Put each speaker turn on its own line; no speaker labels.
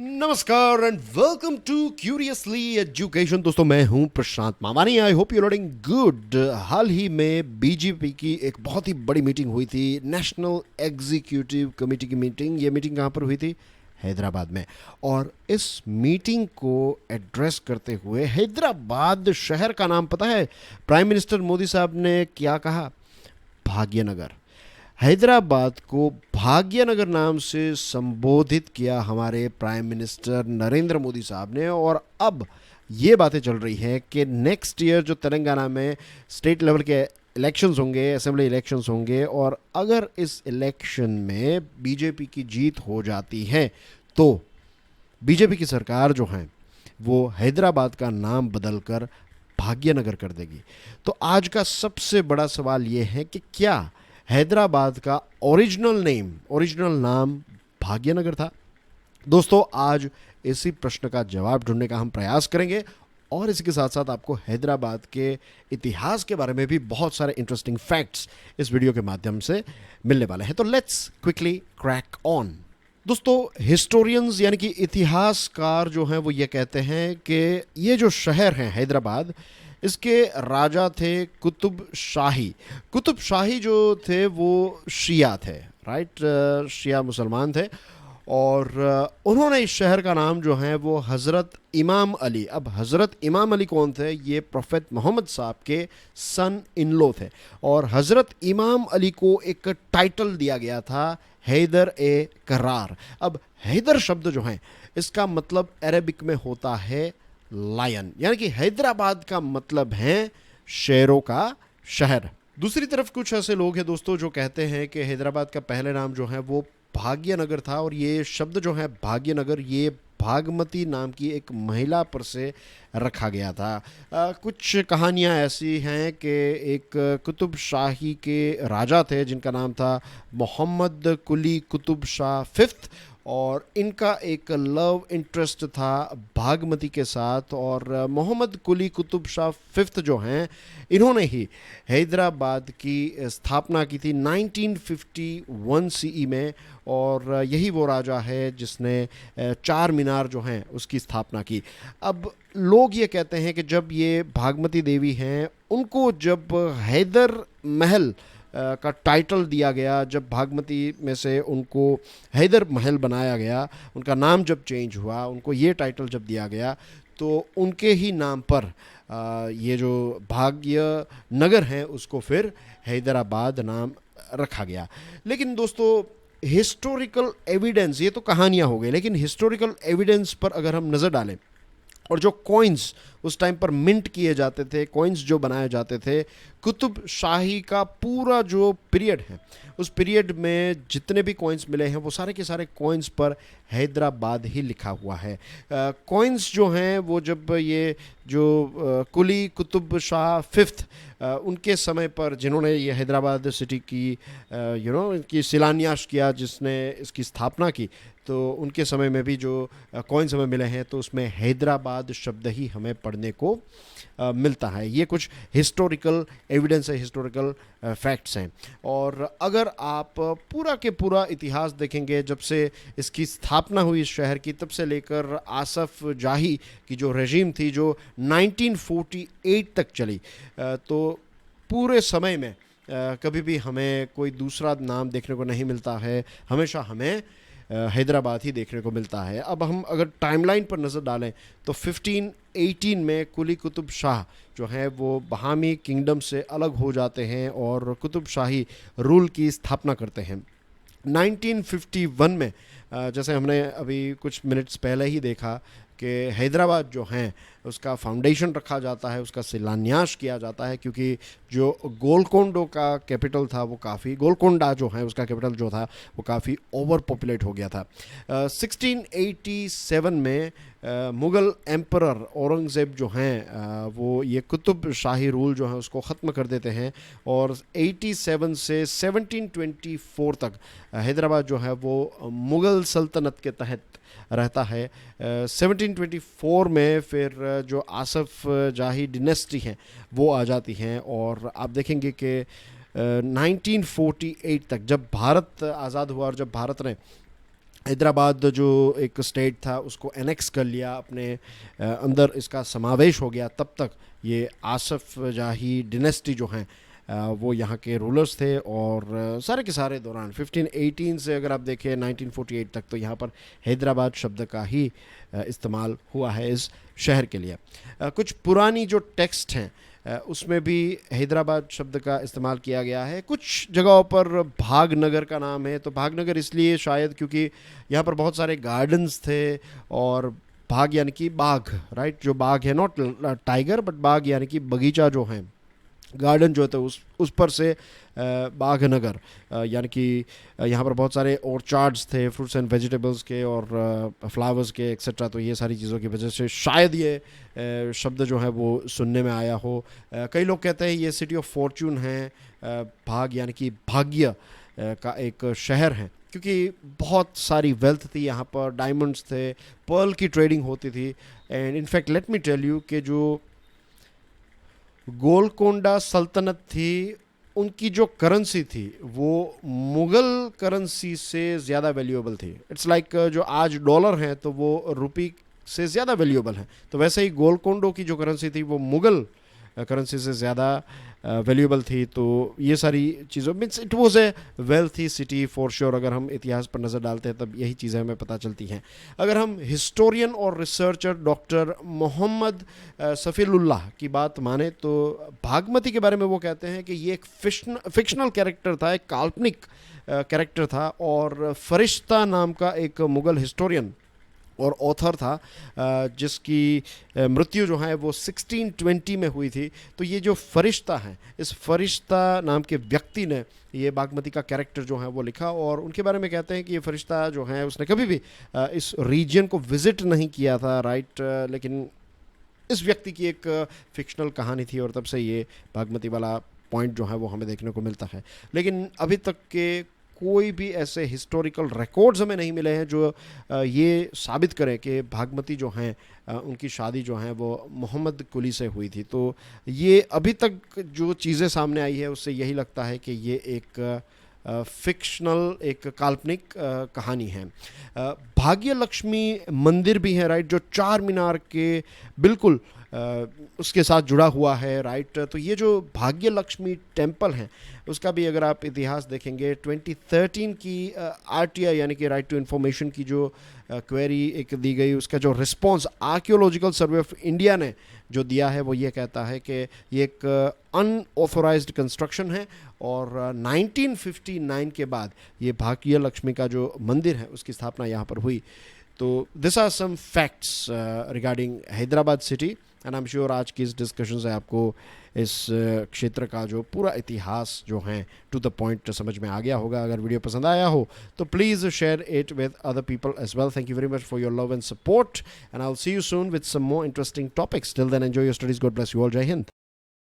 नमस्कार and welcome to curiously education. दोस्तों, मैं हूं Prashant Mawani. I hope you looking good. हाल ही में बीजेपी की एक बहुत ही बड़ी मीटिंग हुई थी, नेशनल एग्जीक्यूटिव कमेटी की मीटिंग। ये मीटिंग कहां पर हुई थी? हैदराबाद में। और इस मीटिंग को एड्रेस करते हुए हैदराबाद शहर का नाम पता है प्राइम मिनिस्टर मोदी साहब ने क्या कहा? भाग्यनगर। हैदराबाद को भाग्यनगर नाम से संबोधित किया हमारे प्राइम मिनिस्टर नरेंद्र मोदी साहब ने। और अब ये बातें चल रही हैं कि नेक्स्ट ईयर जो तेलंगाना में स्टेट लेवल के इलेक्शंस होंगे, असेंबली इलेक्शंस होंगे, और अगर इस इलेक्शन में बीजेपी की जीत हो जाती है तो बीजेपी की सरकार जो है वो हैदराबाद का नाम बदलकर भाग्यनगर कर देगी। तो आज का सबसे बड़ा सवाल ये है कि क्या हैदराबाद का ओरिजिनल नाम भाग्यनगर था? दोस्तों, आज इसी प्रश्न का जवाब ढूंढने का हम प्रयास करेंगे और इसके साथ साथ आपको हैदराबाद के इतिहास के बारे में भी बहुत सारे इंटरेस्टिंग फैक्ट्स इस वीडियो के माध्यम से मिलने वाले हैं। तो लेट्स क्विकली क्रैक ऑन। दोस्तों, हिस्टोरियंस यानी कि इतिहासकार जो हैं वो ये कहते हैं कि ये जो शहर है हैदराबाद, इसके राजा थे कुतुब शाही। कुतुब शाही जो थे वो शिया थे, राइट? शिया मुसलमान थे। और उन्होंने इस शहर का नाम जो है वो हज़रत इमाम अली। अब हज़रत इमाम अली कौन थे? ये प्रोफेट मोहम्मद साहब के सन इन लॉ थे। और हज़रत इमाम अली को एक टाइटल दिया गया था, हैदर ए करार। अब हैदर शब्द जो है इसका मतलब अरेबिक में होता है लायन, यानी कि हैदराबाद का मतलब है शेरों का शहर। दूसरी तरफ कुछ ऐसे लोग हैं दोस्तों जो कहते हैं कि हैदराबाद का पहले नाम जो है वो भाग्यनगर था। और ये शब्द जो है भाग्यनगर, ये भागमती नाम की एक महिला पर से रखा गया था। कुछ कहानियाँ ऐसी हैं कि एक कुतुब शाही के राजा थे जिनका नाम था मोहम्मद कुली कुतुब शाह फिफ्थ, और इनका एक लव इंटरेस्ट था भागमती के साथ। और मोहम्मद कुली कुतुब शाह फिफ्थ जो हैं, इन्होंने ही हैदराबाद की स्थापना की थी 1951 सीई में। और यही वो राजा है जिसने चार मीनार जो हैं उसकी स्थापना की। अब लोग ये कहते हैं कि जब ये भागमती देवी हैं, उनको जब हैदर महल का टाइटल दिया गया, जब भागमती में से उनको हैदर महल बनाया गया, उनका नाम जब चेंज हुआ, उनको ये टाइटल जब दिया गया, तो उनके ही नाम पर ये जो भाग्य नगर है उसको फिर हैदराबाद नाम रखा गया। लेकिन दोस्तों, हिस्टोरिकल एविडेंस, ये तो कहानियाँ हो गई, लेकिन हिस्टोरिकल एविडेंस पर अगर हम नज़र डालें और जो कॉइन्स उस टाइम पर मिंट किए जाते थे, कॉइन्स जो बनाए जाते थे, कुतुब शाही का पूरा जो पीरियड है उस पीरियड में जितने भी कॉइन्स मिले हैं वो सारे के सारे कॉइन्स पर हैदराबाद ही लिखा हुआ है। कॉइन्स जो हैं वो जब ये जो कुली कुतुब शाह फिफ्थ उनके समय पर, जिन्होंने ये हैदराबाद सिटी की इनकी शिलान्यास किया, जिसने इसकी स्थापना की, तो उनके समय में भी जो कॉइन्स हमें मिले हैं तो उसमें हैदराबाद शब्द ही हमें पढ़ने को मिलता है। ये कुछ हिस्टोरिकल एविडेंस है, हिस्टोरिकल फैक्ट्स हैं। और अगर आप पूरा के पूरा इतिहास देखेंगे, जब से इसकी स्थापना हुई इस शहर की, तब से लेकर आसफ जाही की जो रेजीम थी जो 1948 तक चली, तो पूरे समय में कभी भी हमें कोई दूसरा नाम देखने को नहीं मिलता है, हमेशा हमें हैदराबाद ही देखने को मिलता है। अब हम अगर टाइमलाइन पर नज़र डालें तो 1518 में कुली कुतुब शाह जो है वो बहामी किंगडम से अलग हो जाते हैं और कुतुब शाही रूल की स्थापना करते हैं। 1951 में जैसे हमने अभी कुछ मिनट्स पहले ही देखा कि हैदराबाद जो हैं उसका फाउंडेशन रखा जाता है, उसका शिलान्यास किया जाता है, क्योंकि जो गोलकोंडा का कैपिटल था वो काफ़ी, गोलकोंडा जो है उसका कैपिटल जो था वो काफ़ी ओवर पॉपुलेट हो गया था। 1687 में मुग़ल एम्परर औरंगज़ेब जो हैं वो ये कुतुब शाही रूल जो है उसको ख़त्म कर देते हैं। और 87 से 1724 तक हैदराबाद जो है वो मुग़ल सल्तनत के तहत रहता है। 1724 में फिर जो आसफ जाही डिनेस्टी हैं वो आ जाती हैं। और आप देखेंगे कि 1948 तक जब भारत आज़ाद हुआ और जब भारत ने हैदराबाद जो एक स्टेट था उसको एनेक्स कर लिया अपने अंदर, इसका समावेश हो गया, तब तक ये आसफ जाही डिनेस्टी जो हैं वो यहाँ के रूलर्स थे। और सारे के सारे दौरान 1518 से अगर आप देखें 1948 तक, तो यहाँ पर हैदराबाद शब्द का ही इस्तेमाल हुआ है इस शहर के लिए। कुछ पुरानी जो टेक्स्ट हैं उसमें भी हैदराबाद शब्द का इस्तेमाल किया गया है। कुछ जगहों पर भागनगर का नाम है, तो भागनगर इसलिए शायद क्योंकि यहाँ पर बहुत सारे गार्डन्स थे, और भाग यानी कि बाग, राइट, जो बाग है, नॉट टाइगर बट बाग यानी कि बगीचा जो है, गार्डन जो होता है उस पर से बाघनगर, यानी कि यहाँ पर बहुत सारे ऑर्चार्ड्स थे फ्रूट्स एंड वेजिटेबल्स के और फ्लावर्स के एक्सेट्रा। तो ये सारी चीज़ों की वजह से शायद ये शब्द जो है वो सुनने में आया हो। कई लोग कहते हैं ये सिटी ऑफ फॉर्च्यून है, भाग यानी कि भाग्य का एक शहर है, क्योंकि बहुत सारी वेल्थ थी यहाँ पर, डायमंड्स थे, पर्ल की ट्रेडिंग होती थी। And in fact let me tell you कि जो गोलकोंडा सल्तनत थी, उनकी जो करेंसी थी वो मुग़ल करेंसी से ज़्यादा वैल्यूएबल थी। इट्स लाइक जो आज डॉलर है तो वो रुपी से ज़्यादा वैल्यूएबल है, तो वैसे ही गोलकोंडो की जो करेंसी थी वो मुग़ल करेंसी से ज़्यादा वैल्यूएबल थी। तो ये सारी चीज़ों means it was a wealthy city for sure. अगर हम इतिहास पर नज़र डालते हैं तब यही चीज़ें हमें पता चलती हैं। अगर हम हिस्टोरियन और रिसर्चर डॉक्टर मोहम्मद सफ़ीलुल्लाह की बात माने तो भागमती के बारे में वो कहते हैं कि ये एक फिक्शनल कैरेक्टर था, एक काल्पनिक कैरेक्टर था, और फरिश्ता नाम का एक मुग़ल हिस्टोरियन और ऑथर था जिसकी मृत्यु जो है वो 1620 में हुई थी। तो ये जो फरिश्ता है, इस फरिश्ता नाम के व्यक्ति ने ये बागमती का कैरेक्टर जो है वो लिखा, और उनके बारे में कहते हैं कि ये फरिश्ता जो है उसने कभी भी इस रीजन को विज़िट नहीं किया था, राइट, लेकिन इस व्यक्ति की एक फिक्शनल कहानी थी, और तब से ये बागमती वाला पॉइंट जो है वो हमें देखने को मिलता है। लेकिन अभी तक के कोई भी ऐसे हिस्टोरिकल रिकॉर्ड्स हमें नहीं मिले हैं जो ये साबित करें कि भागमती जो हैं उनकी शादी जो है वो मोहम्मद कुली से हुई थी। तो ये अभी तक जो चीज़ें सामने आई है उससे यही लगता है कि ये एक फिक्शनल, एक काल्पनिक कहानी है। भाग्य लक्ष्मी मंदिर भी है, राइट, जो चार मीनार के बिल्कुल उसके साथ जुड़ा हुआ है, राइट। तो ये जो भाग्य लक्ष्मी टेम्पल है उसका भी अगर आप इतिहास देखेंगे 2013 की RTI यानी कि राइट टू इन्फॉर्मेशन की जो क्वेरी एक दी गई, उसका जो response archaeological survey of India ने जो दिया है वो ये कहता है कि ये एक अनऑथोराइज्ड कंस्ट्रक्शन है, और 1959 के बाद ये भाग्य लक्ष्मी का जो मंदिर है उसकी स्थापना यहाँ पर हुई। तो this are some facts regarding Hyderabad city, and I am sure आज की इस डिस्कशन से आपको इस क्षेत्र का जो पूरा इतिहास जो है टू द पॉइंट समझ में आ गया होगा। अगर वीडियो पसंद आया हो तो please share it with other people as well. Thank you very much for your love and support, and I will see you soon with some more interesting topics. Till then enjoy your studies, God bless you all, जय हिंद।